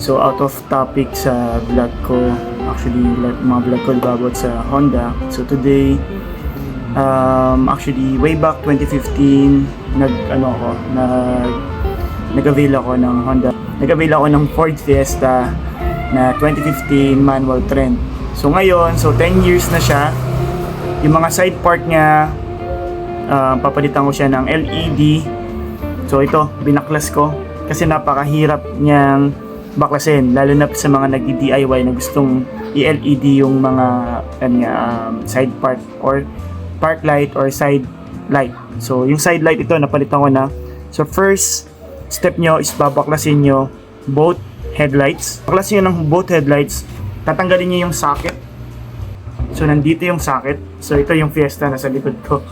So out of topic sa vlog ko, actually mga vlog ko about sa Honda. So today, actually way back 2015, nag-avail ako ng Honda. Nag-avail ako ng Ford Fiesta na 2015 manual trend. So ngayon, 10 years na siya. Yung mga side part niya, papalitan ko siya ng LED. So ito, binaklas ko kasi napakahirap niyang baklasin, lalo na sa mga nagdi-DIY na gustong i-LED yung mga side part or park light or side light. So yung side light ito napalitan ko na. So first step nyo is babaklasin nyo both headlights. Baklasin nyo ng both headlights, tatanggalin nyo yung socket. So nandito yung socket. So ito yung Fiesta nasa likod ko.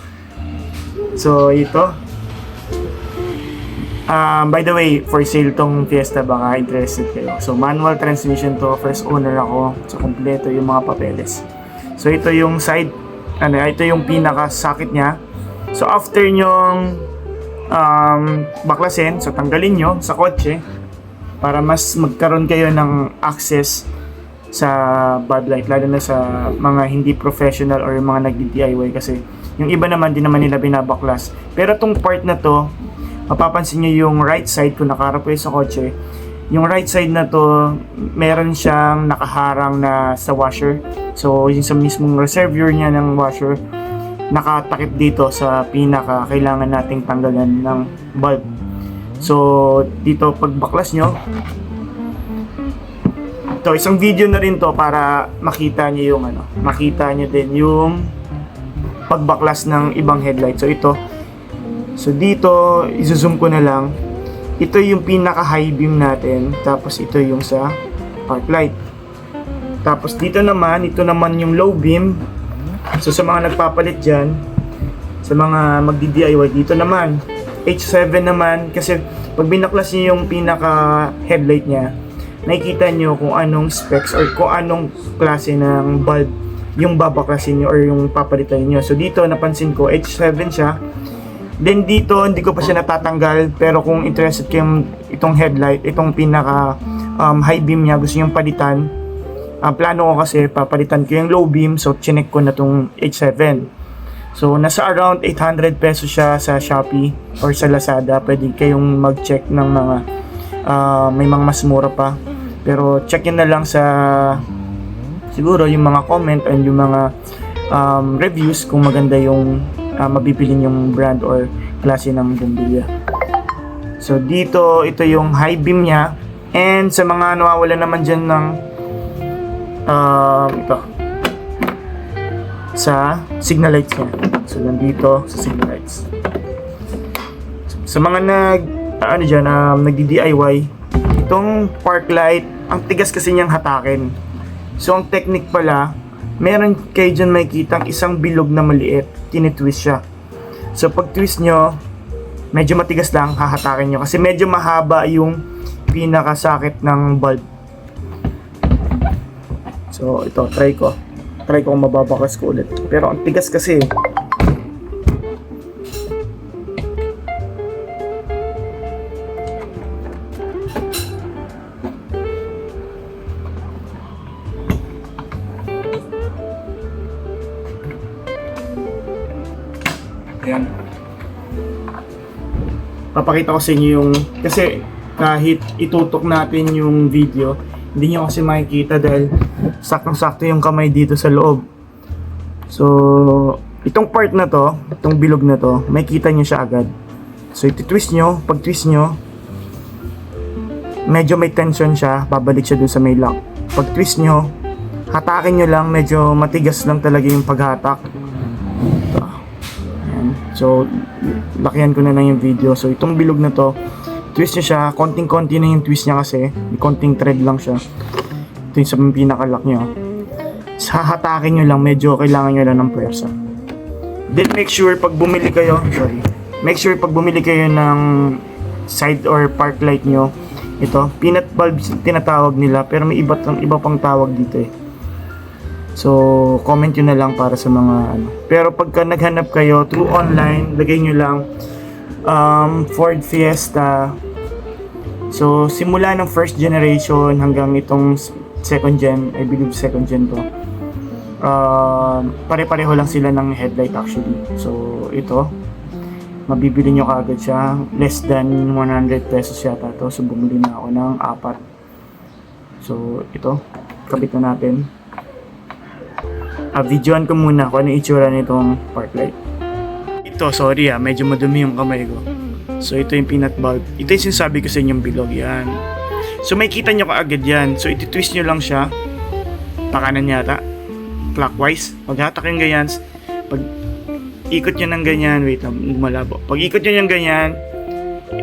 So ito, by the way, for sale tong Fiesta, baka interested kayo. So manual transmission to, first owner ako. So kompleto yung mga papeles. So ito yung side, ito yung pinaka socket niya. So after nyong baklasin, so tanggalin nyo sa kotse para mas magkaroon kayo ng access sa bad light, lalo na sa mga hindi professional or yung mga nagdi-DIY, kasi yung iba naman din naman nila binabaklas. Pero tong part na to, mapapansin nyo yung right side kung nakaharap kayo sa kotse. Yung right side na to, meron siyang nakaharang na sa washer. So yung sa mismong reservoir niya ng washer, nakatakip dito sa pinaka kailangan nating tanggalan ng bulb. So dito pag baklas nyo, ito isang video na rin to para makita nyo yung makita nyo din yung pagbaklas ng ibang headlight. So ito, so dito i-zoom ko na lang. Ito yung pinaka high beam natin, tapos ito yung sa park light. Tapos dito naman, ito naman yung low beam. So sa mga nagpapalit dyan, sa mga magdi-DIY, dito naman H7 naman, kasi pag binaklas niyo yung pinaka headlight niya, nakikita nyo kung anong specs or kung anong klase ng bulb yung babaklasin nyo or yung papalitan nyo. So dito napansin ko H7 siya. Then dito hindi ko pa siya natatanggal, pero kung interested kayo itong headlight, itong pinaka high beam niya, gusto nyo palitan, plano ko kasi papalitan ko yung low beam. So chinek ko na tong H7. So nasa around 800 pesos siya sa Shopee or sa Lazada. Pwede kayong mag-check ng mga may mga mas mura pa. Pero check nyo na lang sa siguro yung mga comment and yung mga reviews kung maganda yung mabibili yung brand or klase ng bumbilya. So dito, ito yung high beam nya. And sa mga nawawala naman dyan ng ito sa signal lights nya. So nandito sa signal lights. Sa mga nagdi-DIY, itong park light, ang tigas kasi niyang hatakin. So ang technique pala, meron kayo dyan makikita isang bilog na maliit, tinitwist siya. So pag twist nyo, medyo matigas lang, hahatakin nyo kasi medyo mahaba yung pinakasakit ng bulb. So ito, try ko kung mababakas ko ulit, pero ang tigas kasi. Ayan. Papakita ko sa inyo yung, kasi kahit itutok natin yung video, hindi nyo kasi makikita dahil saktong-sakto yung kamay dito sa loob. So itong part na to, itong bilog na to, makikita nyo siya agad. So iti-twist nyo, pag twist nyo, medyo may tension siya, babalik siya dun sa may lock. Pag twist nyo, hatakin nyo lang, medyo matigas lang talaga yung paghatak. So, lakihan ko na lang yung video. So, itong bilog na to, twist nyo siya. Konting-konti na yung twist niya kasi. May konting thread lang siya. Ito yung sa pinaka-lock nyo. Hahatakin nyo lang. Medyo kailangan nyo lang ng puwersa. Then, make sure pag bumili kayo, ng side or park light nyo, ito, peanut bulb tinatawag nila. Pero may iba pang tawag dito eh. So, comment nyo na lang para sa mga Pero pagka naghanap kayo through online, lagay nyo lang Ford Fiesta So, simula ng first generation hanggang itong second gen, I believe second gen to, pare-pareho lang sila ng headlight actually. So, ito, mabibili nyo kaagad siya. Less than 100 pesos yata to. So, bumili na ako ng 4. So, ito, kabit na natin. Videoan ko muna kung ano itsura nitong park light. Ito, sorry medyo madumi yung kamay ko. So, ito yung peanut bulb. Ito yung sinasabi ko sa inyong bilog. Yan. So, may kita nyo kaagad yan. So, iti-twist nyo lang siya. Pakanan yata. Clockwise. Paghatak yung ganyan. Pag ikot nyo ng ganyan. Wait lang, malabo. Pag ikot nyo yung ganyan,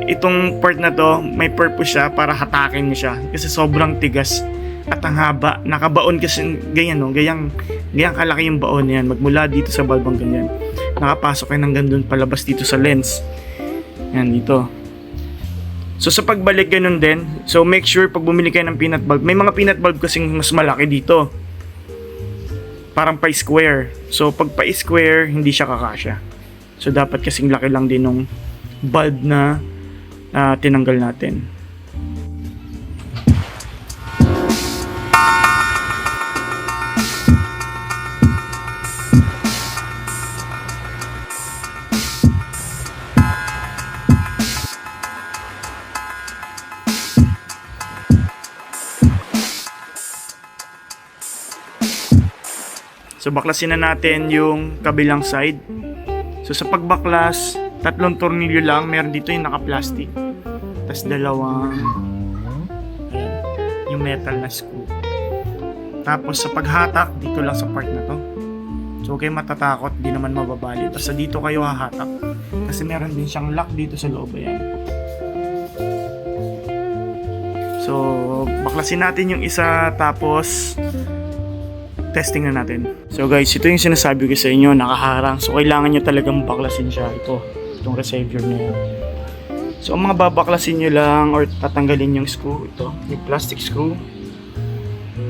itong part na to, may purpose siya para hatakin nyo siya. Kasi sobrang tigas. At ang haba. Nakabaon kasi ganyan, no? Gayang kalaki yung baon yan. Magmula dito sa bulb ang ganyan. Nakapasok kayo hanggang doon palabas dito sa lens. Yan, dito. So, sa pagbalik, ganun din. So, make sure pag bumili kayo ng peanut bulb, may mga peanut bulb kasing mas malaki dito. Parang pa-square. So, pag pa-square, hindi siya kakasya. So, dapat kasing laki lang din ng bulb na tinanggal natin. So, baklasin na natin yung kabilang side. So, sa pagbaklas, 3 tornilyo lang. Meron dito yung naka-plastic. Tapos 2, ayan, yung metal na screw. Tapos, sa paghatak, dito lang sa part na to. So, huwag kayong matatakot. Di naman mababali. Basta dito kayo hahatak. Kasi meron din siyang lock dito sa loob. Ayan. So, baklasin natin yung isa. Tapos, testing na natin. So guys, ito yung sinasabi ko sa inyo, nakaharang. So kailangan nyo talagang baklasin siya. Itong receiver na yan. So ang mga babaklasin nyo lang or tatanggalin yung screw, ito, yung plastic screw.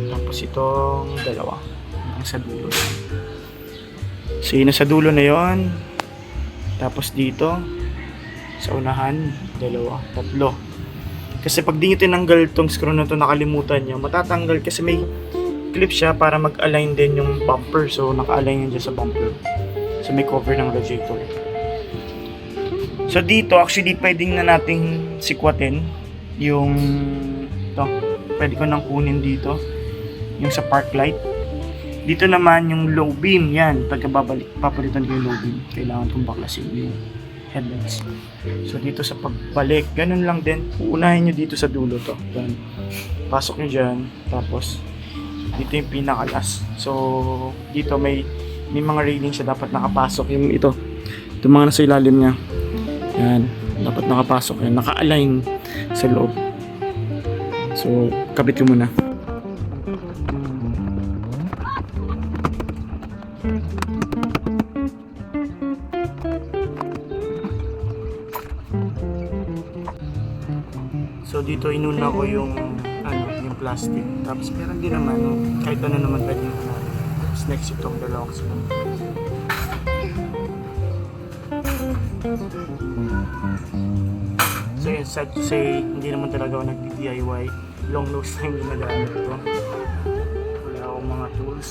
Tapos itong 2. Ang sa dulo. So yun sa dulo na yon. Tapos dito, sa unahan, 2, 3. Kasi pag di nyo tinanggal itong screw na to, nakalimutan nyo, matatanggal kasi may clip siya para mag-align din yung bumper. So, naka-align yun dyan sa bumper. So, may cover ng radiator. So, dito, actually, pwedeng na nating sikwatin yung ito. Pwede ko nang kunin dito. Yung sa park light. Dito naman, yung low beam. Yan. Pagkababalik, papalitan ko yung low beam. Kailangan kong baklasin yung headlights. So, dito sa pagbalik, ganun lang din. Uunahin nyo dito sa dulo to. Yan. Pasok nyo dyan. Tapos, dito yung pinakalas. So, dito may mga railing siya dapat nakapasok. Yung ito mga nasa ilalim niya. Yan. Dapat nakapasok. Yan. Naka-align sa loob. So, kabit ko muna. So, dito inuna ko yung plastic. Tapos meron din naman, kahit ano naman pwede yung natin. Tapos next itong 2 spoon. So yun, sad to say, hindi naman talaga ako nag-DIY. Long nose na yung ginagamit ko. Wala akong mga tools.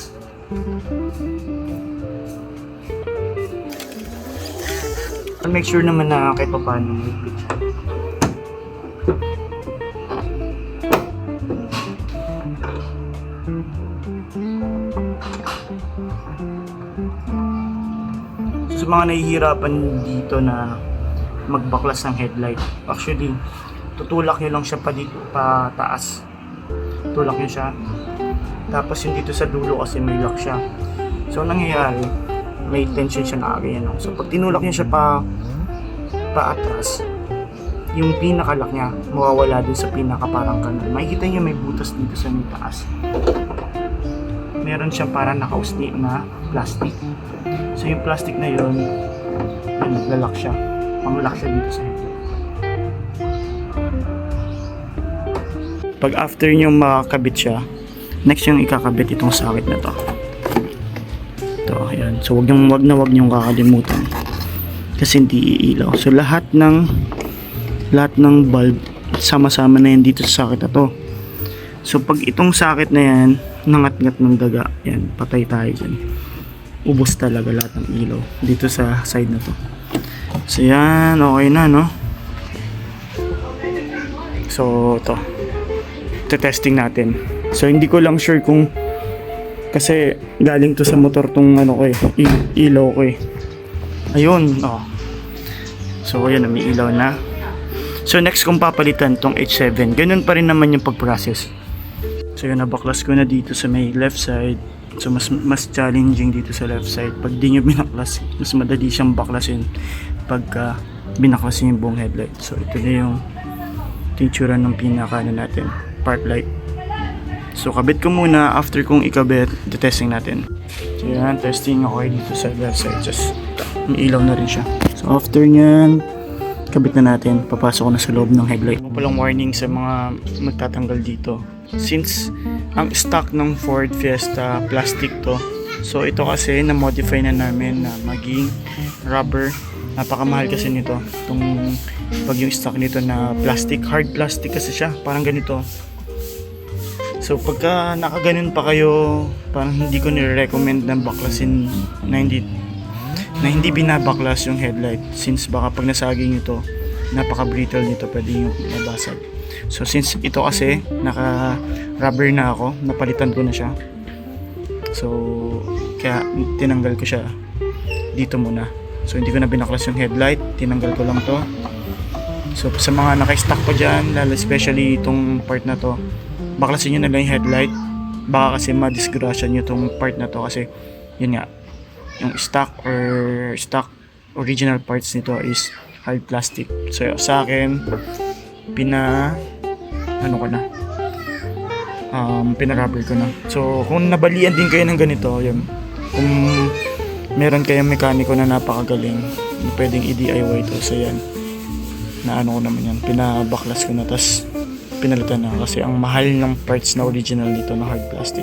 Make sure naman na kahit pa paano may picture. Sa mga nahihirapan dito na magbaklas ng headlight, actually tutulak nyo lang siya pa dito, pa taas. Tulak nyo siya. Tapos yung dito sa dulo kasi may lock siya. So nangyayari, may tension siya na ganyan. So pag tinulak nyo siya pa atras, yung pinaka-lock niya mawawala dun sa pinaka parang kanal. Makikita nyo may butas dito sa may taas. Meron siya parang nakausli na plastic. So yung plastic na yun, naglalak siya. Pang-lock siya dito sa headlight. Pag after nyo makakabit siya, next yung ikakabit itong sakit na to. Ito, ayan. So wag nyo kakalimutan. Kasi hindi iilaw. So lahat ng bulb sama-sama na yan dito sa socket na to. So pag itong socket na yan nangat-ngat ng daga, yan, patay tayo dyan. Ubos talaga lahat ng ilaw dito sa side na to. So yan, okay na, no? So to testing natin. So hindi ko lang sure kung, kasi galing to sa motor tong ano ko eh, ilaw ko eh. Ayun, oh. So ayan, may ilaw na. So next kung papalitan tong H7, ganun pa rin naman yung pag-process. So yun, nabaklas ko na dito sa may left side. So mas challenging dito sa left side. Pag di nyo binaklas, mas madali siyang baklasin pagka binaklasin yung buong headlight. So ito na yung itsura ng pinaka natin, park light. So kabit ko muna, after kong ikabit, testing natin. So yan, testing ako dito sa left side. Just may ilaw na rin siya. So after nyan, kabit na natin, papasok ko na sa loob ng headlight. Ano palang warning sa mga magtatanggal dito. Since ang stock ng Ford Fiesta plastic to, so ito kasi na-modify na namin na maging rubber. Napakamahal kasi nito. Itong pag yung stock nito na plastic, hard plastic kasi siya, parang ganito. So pagka nakaganon pa kayo, parang hindi ko nire-recommend na baklasin na hindi binabaklas yung headlight, since baka pag nasaging nyo to, napaka-brittle nito, pwede yung mabasag. So since ito kasi naka rubber na ako, napalitan ko na siya, so kaya tinanggal ko siya dito muna. So hindi ko na binaklas yung headlight, tinanggal ko lang to. So sa mga naka-stock pa dyan, lalo especially itong part na to, baklasin nyo na lang yung headlight, baka kasi madisgrasya nyo itong part na to, kasi yun nga, yung stock original parts nito is hard plastic. So sa akin, pinarubber ko na. So kung nabalian din kayo ng ganito, yun, kung meron kayong mekaniko na napakagaling, pwedeng i-DIY to. So yan, na ano ko naman yan, pinabaklas ko na, tas pinalitan na kasi ang mahal ng parts na original nito na hard plastic.